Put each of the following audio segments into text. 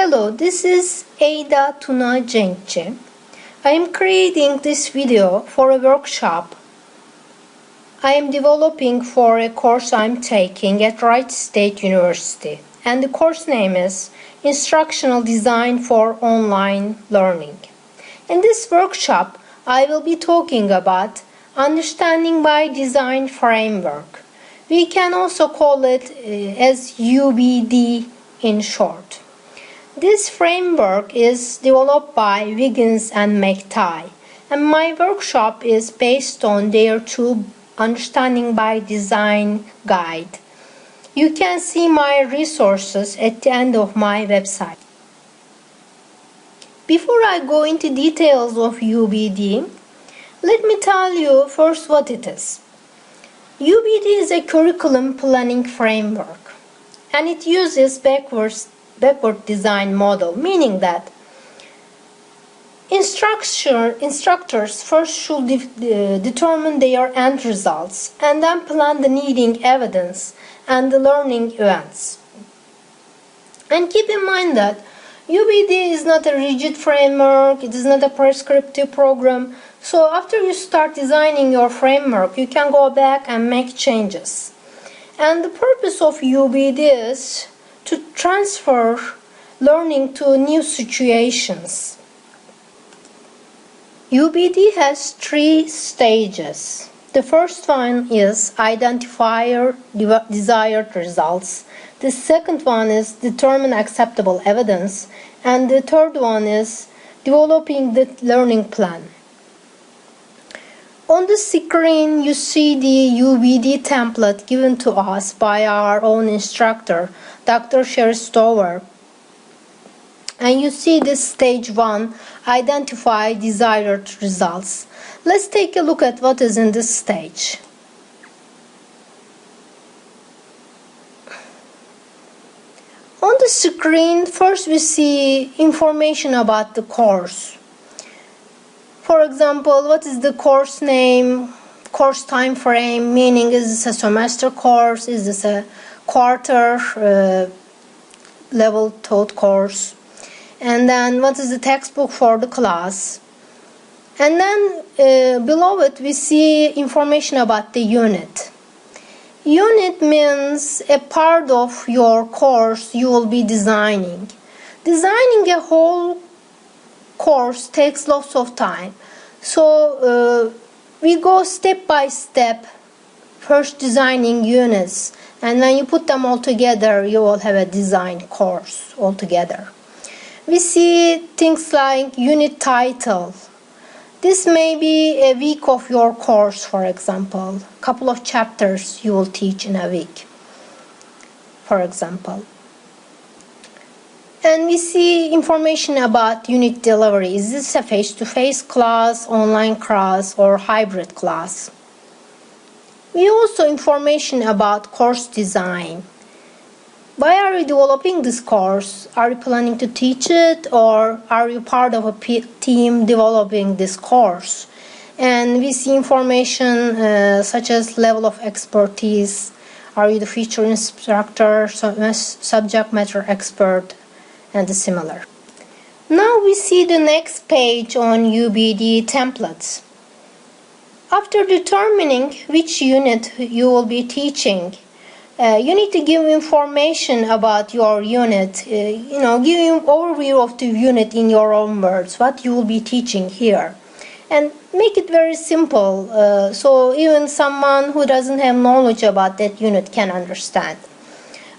Hello, this is Ada Tuna Cenkci. I am creating this video for a workshop I am developing for a course I am taking at Wright State University, and the course name is Instructional Design for Online Learning. In this workshop, I will be talking about Understanding by Design Framework. We can also call it as UbD in short. This framework is developed by Wiggins and McTighe, and my workshop is based on their two Understanding by Design guide. You can see my resources at the end of my website. Before I go into details of UbD, let me tell you first what it is. UbD is a curriculum planning framework, and it uses backward design model, meaning that instructors first should determine their end results and then plan the needing evidence and the learning events. And keep in mind that UbD is not a rigid framework, it is not a prescriptive program. So after you start designing your framework, you can go back and make changes. And the purpose of UbD is to transfer learning to new situations. UbD has 3 stages. The first one is identify desired results. The second one is determine acceptable evidence. And the third one is developing the learning plan. On the screen, you see the UbD template given to us by our own instructor, Dr. Sherry Stover. And you see this stage 1, identify desired results. Let's take a look at what is in this stage. On the screen, first we see information about the course. For example, what is the course name, course time frame, meaning is this a semester course, is this a quarter level taught course, and then what is the textbook for the class. And then below it we see information about the unit. Unit means a part of your course you will be designing. Designing a whole course takes lots of time. So we go step by step, first designing units, and when you put them all together, you will have a design course altogether. We see things like unit title. This may be a week of your course, for example. A couple of chapters you will teach in a week, for example. And we see information about unit delivery. Is this a face-to-face class, online class, or hybrid class? We also information about course design. Why are you developing this course? Are you planning to teach it, or are you part of a team developing this course? And we see information such as level of expertise. Are you the feature instructor, subject matter expert, and similar. Now we see the next page on UbD templates. After determining which unit you will be teaching, you need to give information about your unit, give an overview of the unit in your own words, what you will be teaching here. And make it very simple, so even someone who doesn't have knowledge about that unit can understand.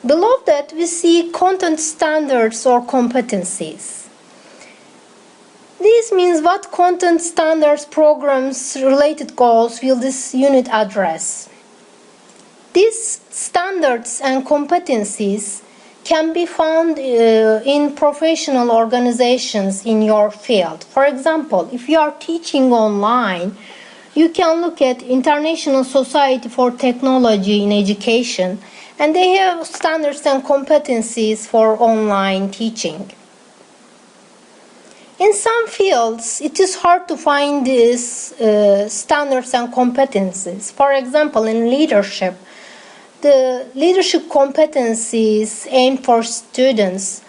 Below that, we see content standards or competencies. This means what content standards, programs, related goals will this unit address. These standards and competencies can be found in professional organizations in your field. For example, if you are teaching online, you can look at International Society for Technology in Education, and they have standards and competencies for online teaching. In some fields, it is hard to find these standards and competencies. For example, in leadership, the leadership competencies aimed for students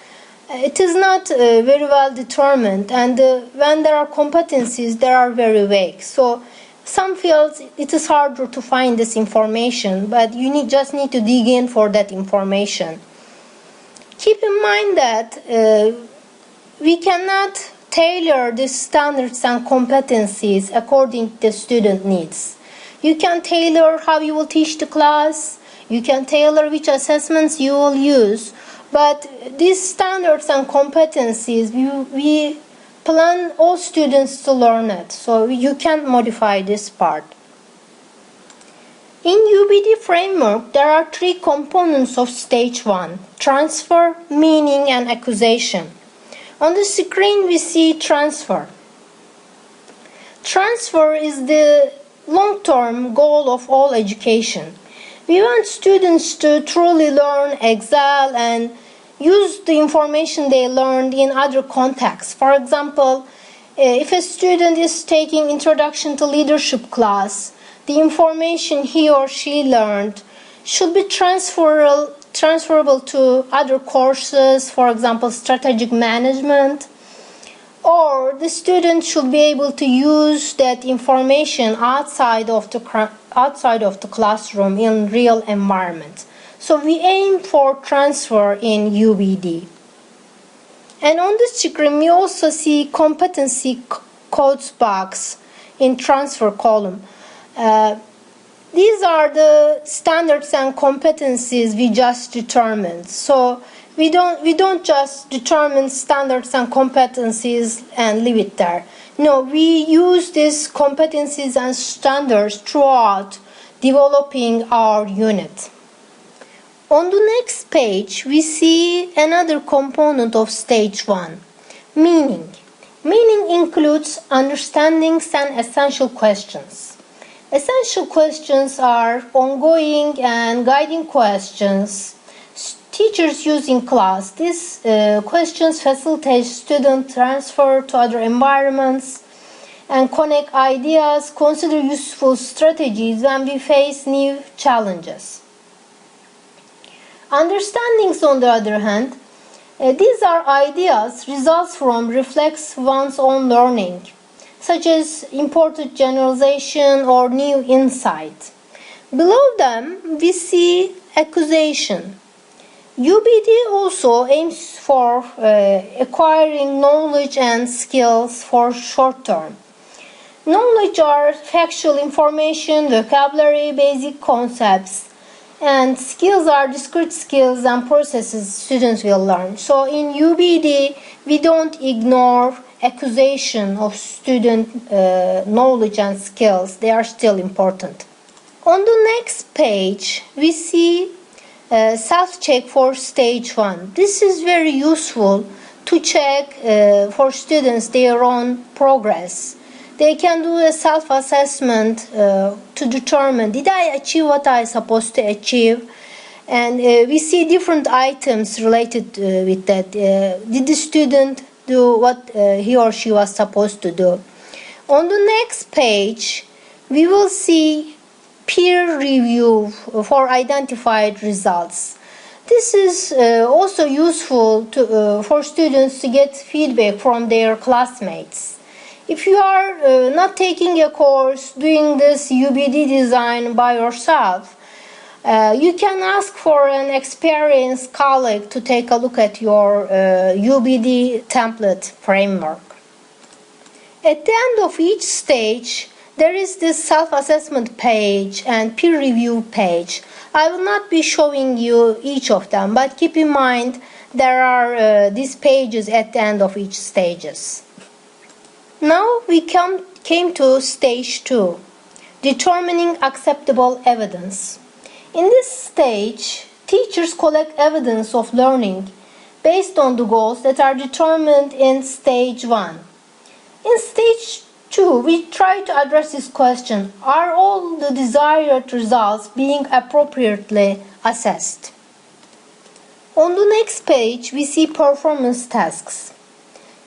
It is not very well determined, and when there are competencies, they are very vague. So some fields it is harder to find this information, but you just need to dig in for that information. Keep in mind that we cannot tailor the standards and competencies according to the student needs. You can tailor how you will teach the class, you can tailor which assessments you will use, but these standards and competencies, we plan all students to learn it, so you can't modify this part. In UbD framework, there are three components of stage 1: transfer, meaning, and acquisition. On the screen, we see transfer. Transfer is the long-term goal of all education. We want students to truly learn, excel, and use the information they learned in other contexts. For example, if a student is taking Introduction to Leadership class, the information he or she learned should be transferable to other courses, for example, strategic management, or the student should be able to use that information outside of the classroom in real environment. So we aim for transfer in UbD. And on the screen, we also see competency codes box in transfer column. These are the standards and competencies we just determined. So we don't just determine standards and competencies and leave it there. No, we use these competencies and standards throughout developing our unit. On the next page, we see another component of stage 1, meaning. Meaning includes understandings and essential questions. Essential questions are ongoing and guiding questions teachers use in class. These questions facilitate student transfer to other environments and connect ideas, consider useful strategies when we face new challenges. Understandings, on the other hand, these are ideas, results from reflects one's own learning, such as important generalization or new insight. Below them, we see acquisition. UbD also aims for acquiring knowledge and skills for short term. Knowledge are factual information, vocabulary, basic concepts, and skills are discrete skills and processes students will learn. So in UbD, we don't ignore acquisition of student knowledge and skills. They are still important. On the next page, we see self-check for stage 1. This is very useful to check for students their own progress. They can do a self-assessment to determine, did I achieve what I supposed to achieve? And we see different items related with that. Did the student do what he or she was supposed to do? On the next page, we will see peer review for identified results. This is also useful for students to get feedback from their classmates. If you are not taking a course doing this UbD design by yourself, you can ask for an experienced colleague to take a look at your UbD template framework. At the end of each stage, there is this self-assessment page and peer review page. I will not be showing you each of them, but keep in mind there are these pages at the end of each stages. Now we came to stage 2, determining acceptable evidence. In this stage, teachers collect evidence of learning based on the goals that are determined in stage 1. In stage 2, we try to address this question: are all the desired results being appropriately assessed? On the next page, we see performance tasks.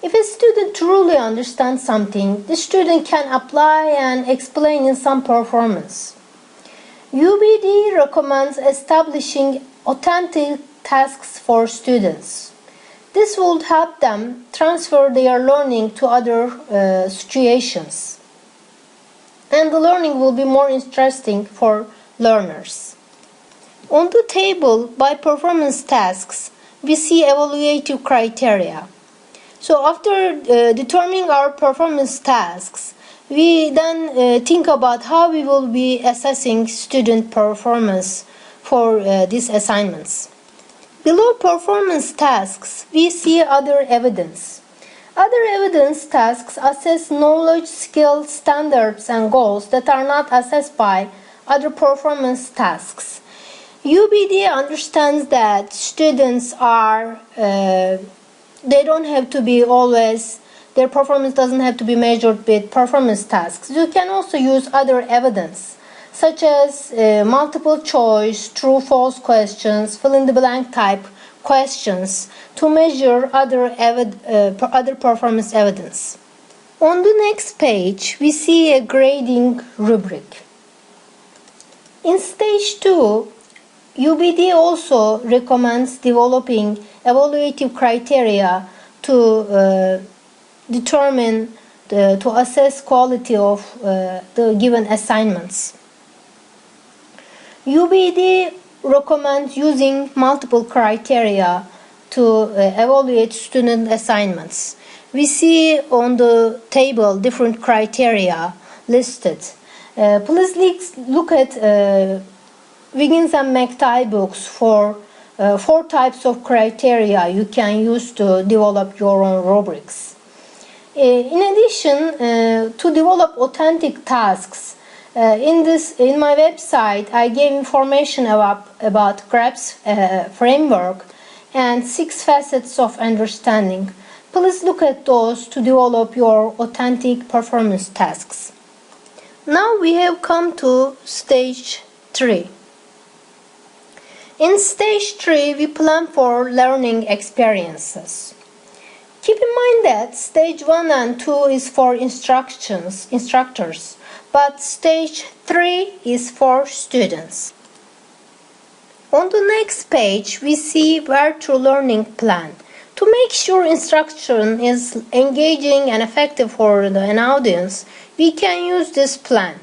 If a student truly understands something, the student can apply and explain in some performance. UbD recommends establishing authentic tasks for students. This would help them transfer their learning to other situations. And the learning will be more interesting for learners. On the table, by performance tasks, we see evaluative criteria. So after determining our performance tasks, we then think about how we will be assessing student performance for these assignments. Below performance tasks, we see other evidence. Other evidence tasks assess knowledge, skills, standards, and goals that are not assessed by other performance tasks. UbD understands that students are, they don't have to be always, their performance doesn't have to be measured with performance tasks. You can also use other evidence, such as multiple choice, true-false questions, fill-in-the-blank type questions to measure other performance evidence. On the next page, we see a grading rubric. In stage 2, UbD also recommends developing evaluative criteria to determine, to assess quality of the given assignments. UbD recommends using multiple criteria to evaluate student assignments. We see on the table different criteria listed. Please look at Wiggins and McTighe books for 4 types of criteria you can use to develop your own rubrics. In addition, to develop authentic tasks, in my website, I gave information about Krebs framework and 6 facets of understanding. Please look at those to develop your authentic performance tasks. Now we have come to stage 3. In stage 3, we plan for learning experiences. Keep in mind that stage 1 and 2 is for instructors, but stage 3 is for students. On the next page, we see where to learning plan. To make sure instruction is engaging and effective for an audience, we can use this plan.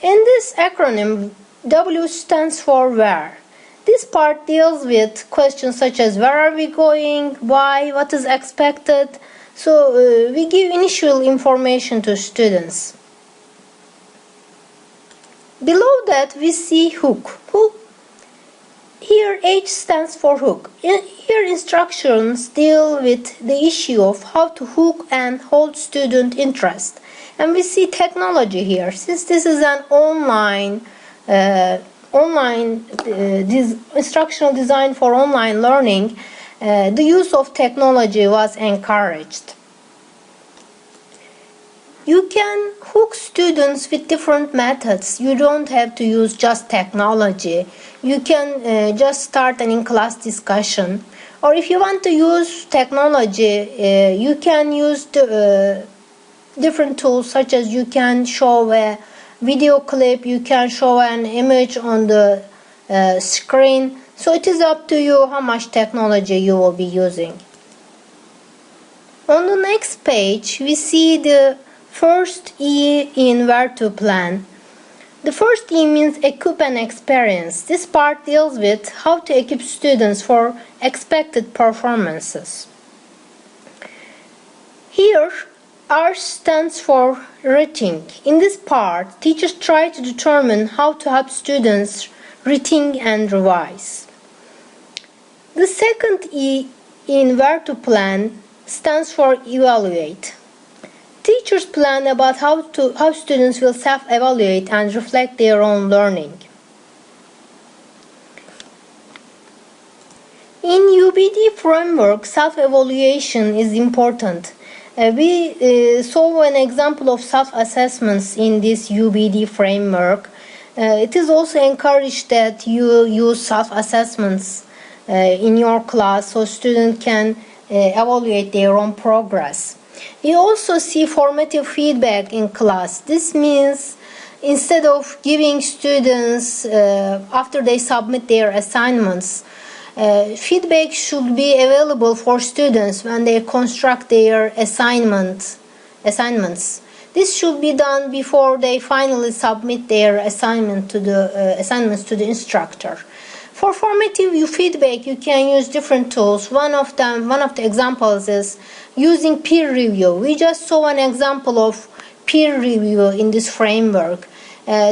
In this acronym, W stands for where. This part deals with questions such as where are we going, why, what is expected. So we give initial information to students. Below that we see hook. Here H stands for hook. Here instructions deal with the issue of how to hook and hold student interest. And we see technology here. Since this is an online instructional design for online learning, the use of technology was encouraged. You can hook students with different methods. You don't have to use just technology. You can just start an in-class discussion. Or if you want to use technology, you can use different tools, such as you can show a video clip, you can show an image on the screen. So it is up to you how much technology you will be using. On the next page, we see the first E in where to plan. The first E means equip and experience. This part deals with how to equip students for expected performances. Here, R stands for rethink. In this part, teachers try to determine how to help students rethink and revise. The second E in where to plan stands for evaluate. Teachers plan about how students will self-evaluate and reflect their own learning. In UbD framework, self-evaluation is important. We saw an example of self-assessments in this UbD framework. It is also encouraged that you use self-assessments in your class so students can evaluate their own progress. We also see formative feedback in class. This means instead of giving students, after they submit their assignments, Feedback should be available for students when they construct their assignments. This should be done before they finally submit their assignments to the instructor. For formative feedback, you can use different tools. One of the examples is using peer review. We just saw an example of peer review in this framework.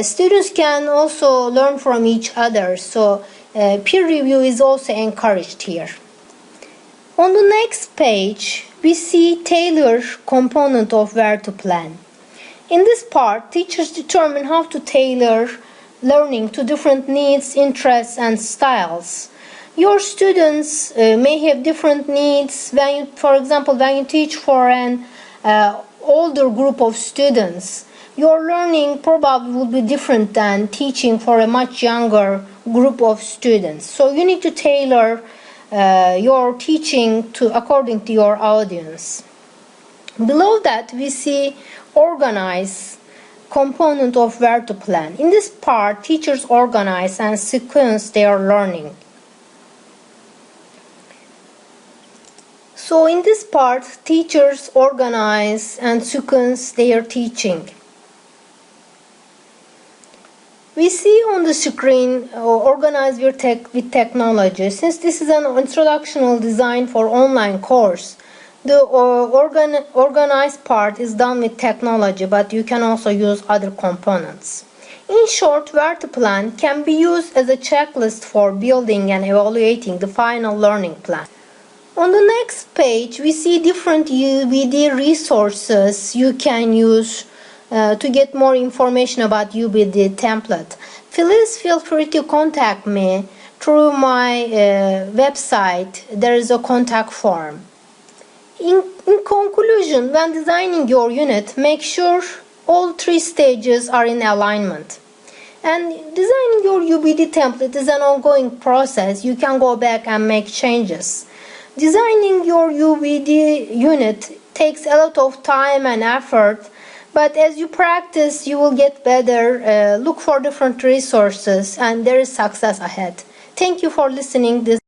Students can also learn from each other, so peer review is also encouraged here. On the next page, we see tailor component of where to plan. In this part, teachers determine how to tailor learning to different needs, interests, and styles. Your students may have different needs. For example, when you teach for an older group of students, your learning probably will be different than teaching for a much younger group of students. So you need to tailor your teaching according to your audience. Below that, we see organize component of where to plan. In this part, teachers organize and sequence their learning. So in this part, teachers organize and sequence their teaching. We see on the screen organize with technology. Since this is an instructional design for online course, the organized part is done with technology, but you can also use other components. In short, where to plan can be used as a checklist for building and evaluating the final learning plan. On the next page, we see different UbD resources you can use to get more information about UbD template. Please feel free to contact me through my website. There is a contact form. In conclusion, when designing your unit, make sure all three stages are in alignment. And designing your UbD template is an ongoing process. You can go back and make changes. Designing your UbD unit takes a lot of time and effort, but as you practice, you will get better. Look for different resources, and there is success ahead. Thank you for listening.